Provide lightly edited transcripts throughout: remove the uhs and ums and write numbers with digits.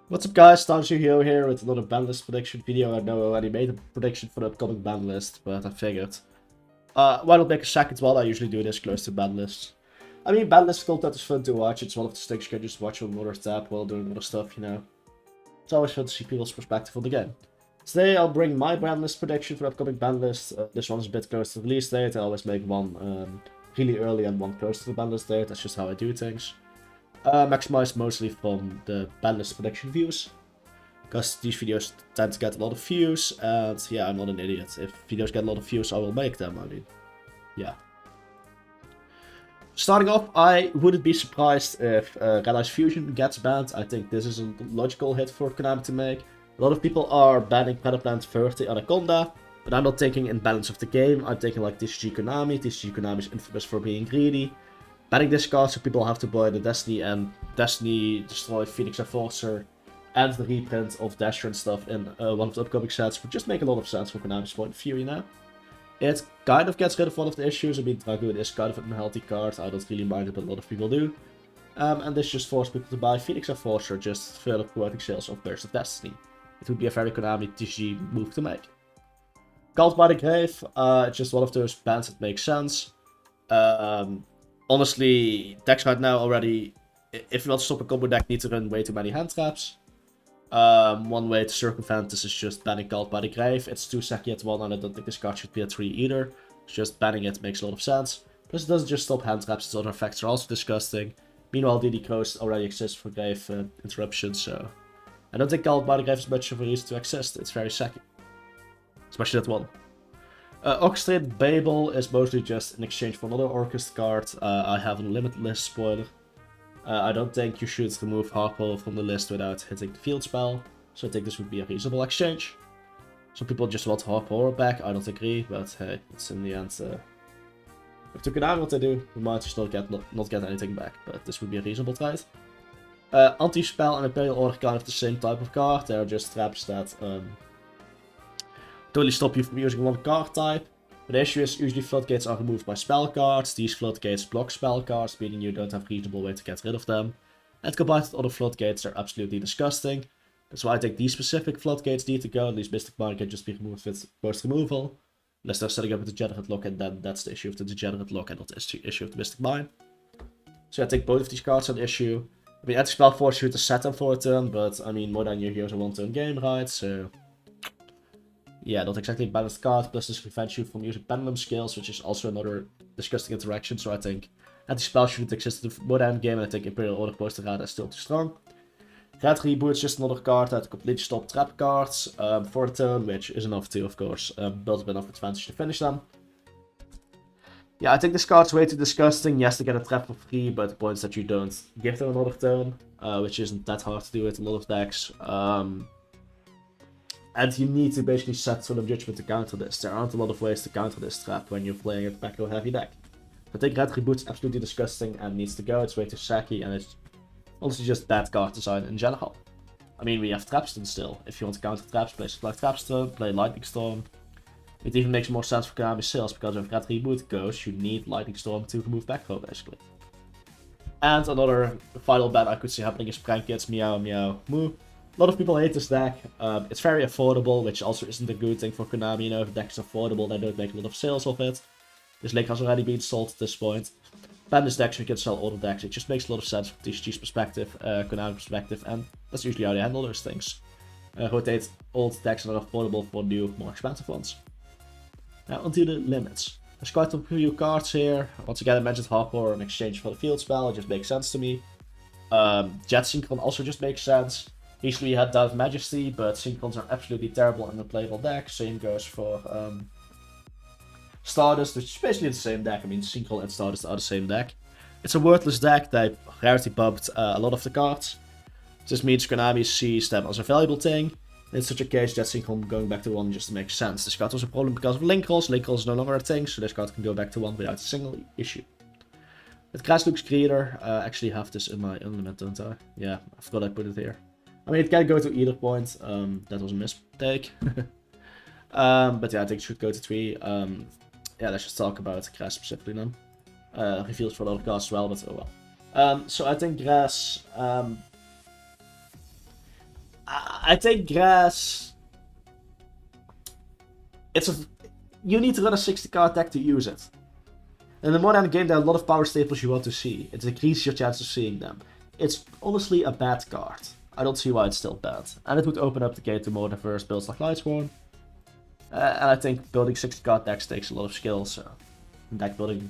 What's up guys, Hero here with another Banlist prediction video. I know I already made a prediction for the upcoming Banlist, but I figured, why not make a second one? I usually do this close to Banlist. I mean, Banlist content is fun to watch. It's one of the things you can just watch on another tab while doing other stuff, you know. It's always fun to see people's perspective on the game. Today I'll bring my Banlist prediction for the upcoming Banlist. This one's a bit close to the release date. I always make one really early and one close to the Banlist date. That's just how I do things. Maximized mostly from the Banlist prediction views, because these videos tend to get a lot of views, and yeah, I'm not an idiot. If videos get a lot of views, I will make them. I mean, yeah. Starting off, I wouldn't be surprised if Red Eyes Fusion gets banned. I think this is a logical hit for Konami to make. A lot of people are banning Predaplant 30 Anaconda, but I'm not thinking in balance of the game. I'm thinking like TCG Konami. TCG Konami is infamous for being greedy. Banning this card so people have to buy the Destiny and Destiny Destroy Phoenix Enforcer and the reprint of Dasher and stuff in one of the upcoming sets would just make a lot of sense from Konami's point of view, you know? It kind of gets rid of one of the issues. I mean, Dragoon is kind of an unhealthy card. I don't really mind it, but a lot of people do. And this just forced people to buy Phoenix Enforcer, just further promoting sales of Burst of Destiny. It would be a very Konami TCG move to make. Cult by the Grave, it's just one of those bans that makes sense. Honestly, decks right now already, if you want to stop a combo deck, need to run way too many hand traps. One way to circumvent this is just banning Cult by the Grave. It's 2 Seki at 1, and I don't think this card should be at 3 either. Just banning it makes a lot of sense. Plus, it doesn't just stop hand traps, its other effects are also disgusting. Meanwhile, DD Crows already exists for Grave interruption, so I don't think Cult by the Grave is much of a reason to exist. It's very Seki. Especially that one. Orchestrated Babel is mostly just in exchange for another Orchest card. I have an Unlimited list spoiler. I don't think you should remove Harpo from the list without hitting the field spell, so I think this would be a reasonable exchange. Some people just want Harpo back, I don't agree, but hey, it's in the end, if they can what they do, we might just not get anything back, but this would be a reasonable trade. Anti-spell and Imperial Order kind of the same type of card. They are just traps that totally stop you from using one card type. But the issue is usually Floodgates are removed by spell cards. These Floodgates block spell cards, meaning you don't have a reasonable way to get rid of them. And combined with other Floodgates, they're absolutely disgusting. That's why I think these specific Floodgates need to go. These Mystic Mine can just be removed with post removal. Unless they're setting up a Degenerate Lock, and then that's the issue of the Degenerate Lock and not the issue of the Mystic Mine. So I think both of these cards are an issue. I mean, anti-spell forces you to set them for a turn, but I mean, more than your heroes a one-turn game, right? So yeah, not exactly a balanced card, plus this prevents you from using pendulum skills, which is also another disgusting interaction, so I think anti-spell shouldn't exist in the modern game, and I think Imperial Order Poster Rada is still too strong. Red Reboot is just another card that completely stops trap cards for the turn, which is enough to, of course, build up enough advantage to finish them. Yeah, I think this card's way too disgusting. Yes, they get a trap for free, but the point is that you don't give them another turn, which isn't that hard to do with a lot of decks. And you need to basically set Solemn Judgment to counter this. There aren't a lot of ways to counter this trap when you're playing a back row heavy deck. I think Red Reboot's absolutely disgusting and needs to go. It's way too sacky and it's honestly just bad card design in general. I mean, we have Trapstone still. If you want to counter traps, play Supply Trapstone, play Lightning Storm. It even makes more sense for Konami sales, because if Red Reboot goes, you need Lightning Storm to remove back row, basically. And another final ban I could see happening is Prank Kids, Meow Meow Moo. A lot of people hate this deck. It's very affordable, which also isn't a good thing for Konami. You know, if the deck is affordable, they don't make a lot of sales of it. This link has already been sold at this point. Ban this deck so you can sell other decks. It just makes a lot of sense from TCG's perspective, Konami's perspective, and that's usually how they handle those things. Rotate old decks that are affordable for new, more expensive ones. Now, onto the limits. There's quite a few cards here. Once again, I mentioned Harper in exchange for the field spell. It just makes sense to me. Jet Synchron also just makes sense. Recently we had Doubt Majesty, but Synchrons are absolutely terrible in the playable deck. Same goes for Stardust, which is basically the same deck. I mean, Synchron and Stardust are the same deck. It's a worthless deck. They rarity bumped a lot of the cards. This means Konami sees them as a valuable thing. In such a case, Jet Synchron going back to 1 just makes sense. This card was a problem because of Link Rolls. Link Rolls is no longer a thing, so this card can go back to 1 without a single issue. With Grassluke's Creator, I actually have this in my Unlimited, don't I? Yeah, I forgot I put it here. I mean, it can go to either point. That was a mistake. But yeah, I think it should go to 3. Yeah, let's just talk about Grass specifically now. Reveals for a lot of cards as well, but oh well. So I think Grass I think grass. You need to run a 60-card deck to use it. In the modern game, there are a lot of power staples you want to see. It increases your chance of seeing them. It's honestly a bad card. I don't see why it's still bad. And it would open up the gate to more diverse builds like Lightsworn. And I think building 60-card decks takes a lot of skill, so deck building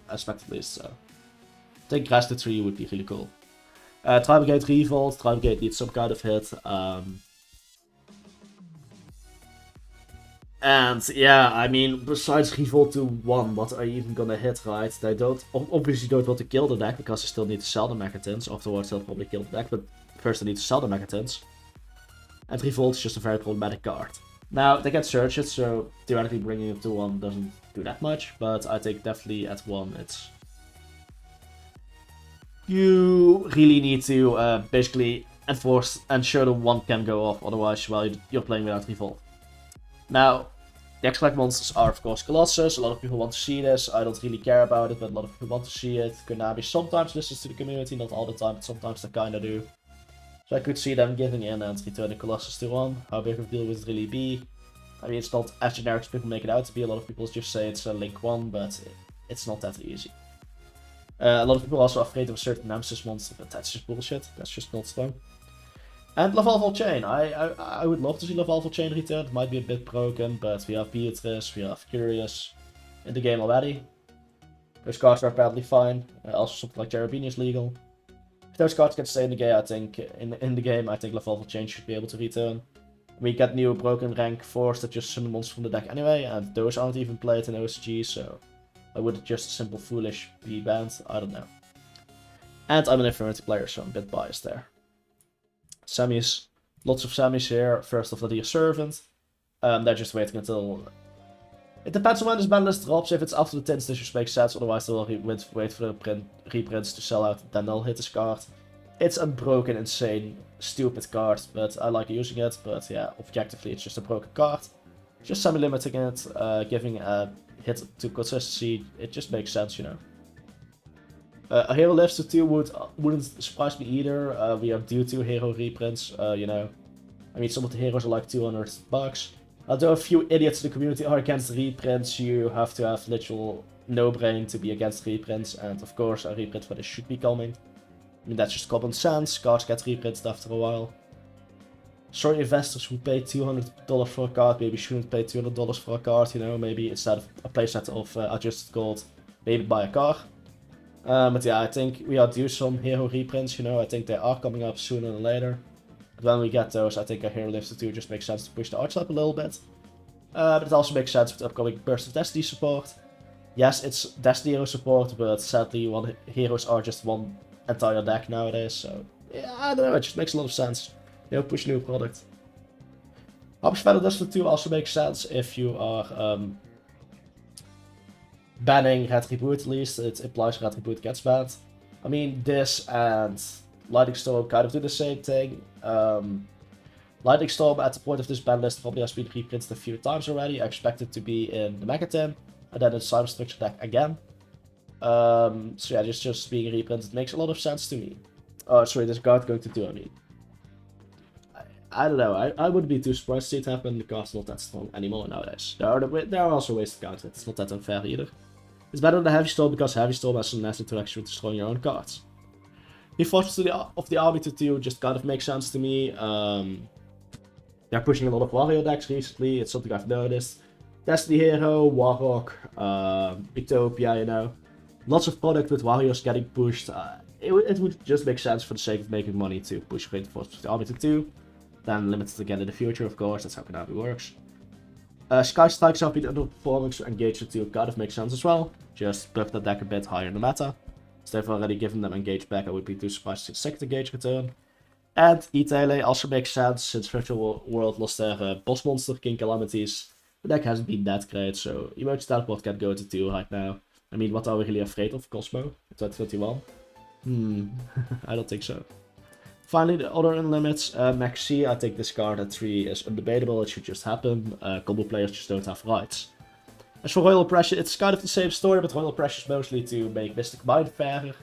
aspect at least, so I think grass to 3 would be really cool. Tribal Gate Revolt. Tribal Gate needs some kind of hit. And yeah, I mean, besides Revolt to 1, what are you even gonna hit, right? They obviously don't want to kill the deck because they still need to sell the Megatons. Afterwards, they'll probably kill the deck, but first they need to sell the Megatons. And Revolt is just a very problematic card. Now, they can search it, so theoretically bringing it to 1 doesn't do that much, but I think definitely at 1 it's... You really need to basically ensure the 1 can go off, otherwise you're playing without Revolt. Now, the X-Collect monsters are of course Colossus. A lot of people want to see this. I don't really care about it, but a lot of people want to see it. Konami sometimes listens to the community, not all the time, but sometimes they kinda do. So I could see them giving in and returning Colossus to 1. How big of a deal would it really be? I mean, it's not as generic as people make it out to be. A lot of people just say it's a Link 1, but it's not that easy. A lot of people are also afraid of a certain Nemesis monster, but that's just bullshit. That's just not strong. And Lavalval Chain. I would love to see Lavalval Chain return. It might be a bit broken, but we have Beatrice, we have Curious in the game already. Those cards are apparently fine. Also something like Cherubini is legal. If those cards can stay in the game, I think Lavalval Chain should be able to return. We get new broken rank 4s that just summon monsters from the deck anyway, and those aren't even played in OCG, so I would just simple foolish be banned. I don't know. And I'm an Infinity player, so I'm a bit biased there. Semis. Lots of semis here. First off, the Dear Servant. They're just waiting until... It depends on when this Banlist drops. If it's after the tints, this just makes sense. Otherwise, they will wait for the reprints to sell out. Then they'll hit this card. It's a broken, insane, stupid card. But I like using it. But yeah, objectively, it's just a broken card. Just semi-limiting it. Giving a hit to consistency. It just makes sense, you know. A hero lives to 2 wouldn't surprise me either. We have due to hero reprints, you know. I mean, some of the heroes are like $200. Although a few idiots in the community are against reprints, you have to have literal no brain to be against reprints. And of course, a reprint for this should be coming. I mean, that's just common sense. Cards get reprinted after a while. Sorry, investors who pay $200 for a card maybe shouldn't pay $200 for a card, you know. Maybe instead of a playset of adjusted gold, maybe buy a card. But yeah, I think we are due some hero reprints, you know. I think they are coming up sooner than later. But when we get those, I think a hero lives to 2 just makes sense to push the arts up a little bit. But it also makes sense with the upcoming Burst of Destiny support. Yes, it's Destiny hero support, but sadly, heroes are just one entire deck nowadays. So yeah, I don't know, it just makes a lot of sense. You know, push new product. Harp's Feather Dust for 2 also makes sense if you are banning Retribute at least. It implies Retribute gets banned. I mean, this and Lightning Storm kind of do the same thing. Lightning Storm at the point of this ban list probably has been reprinted a few times already. I expect it to be in the Megaton and then in Cyber Structure deck again. So yeah, just being reprinted makes a lot of sense to me. Oh, sorry, this card going to do, I mean. I don't know, I wouldn't be too surprised to see it happen. The card's not that strong anymore nowadays. There are also ways to counter it, it's not that unfair either. It's better than the Heavy Storm because Heavy Storm has some nasty interaction with destroying your own cards. Reinforcement of the army to 2 just kind of makes sense to me. They're pushing a lot of Wario decks recently, it's something I've noticed. Destiny Hero, Warrock, Utopia, you know. Lots of product with Warriors getting pushed. It would just make sense for the sake of making money to push Reinforcement of the army to 2. Then limit it again in the future, of course, that's how Konami works. Sky Strikes have been underperforming, so Engage with 2 kind of makes sense as well. Just buff the deck a bit higher in the meta. So they've already given them Engage back, I would be too surprised to see second Engage return. And E-Tele also makes sense, since Virtual World lost their boss monster, King Calamities. The deck hasn't been that great, so Emoji Teleport can go to 2 right now. I mean, what are we really afraid of, Cosmo, in 2021? I don't think so. Finally, the other Unlimits, Maxi. I think this card at 3 is undebatable, it should just happen. Combo players just don't have rights. As for Royal Oppression, it's kind of the same story, but Royal Oppression is mostly to make Mystic Mind fairer.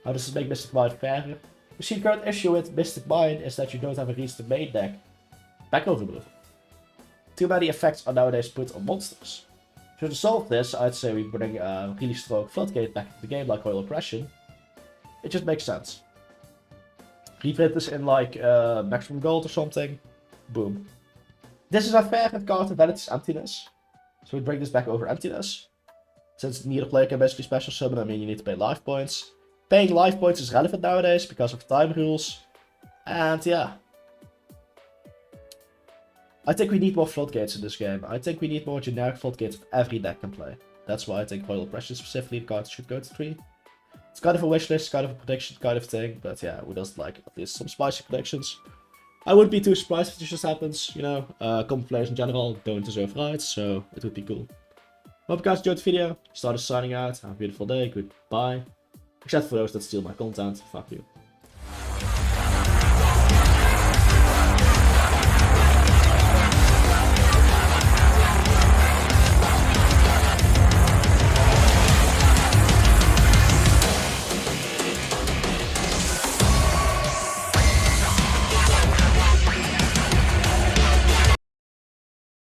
How does this make Mystic Mind fairer? You see, the current issue with Mystic Mind is that you don't have a reason to main deck Backover removal. Too many effects are nowadays put on monsters. So to solve this, I'd say we bring a really strong Floodgate back into the game like Coil Oppression. It just makes sense. Reprint this in like maximum gold or something. Boom. This is our favorite card, Vanity's Emptiness. So we bring this back over Emptiness. Since neither player can basically special summon, I mean you need to pay life points. Paying life points is relevant nowadays because of time rules. And yeah. I think we need more Floodgates in this game. I think we need more generic Floodgates that every deck can play. That's why I think Coil Oppression specifically the card should go to 3. It's kind of a wish list, kind of a prediction kind of thing, but yeah, who doesn't like at least some spicy predictions? I wouldn't be too surprised if this just happens, you know. Common players in general don't deserve rights, so it would be cool. Hope you guys enjoyed the video. Started signing out. Have a beautiful day. Goodbye. Except for those that steal my content. Fuck you.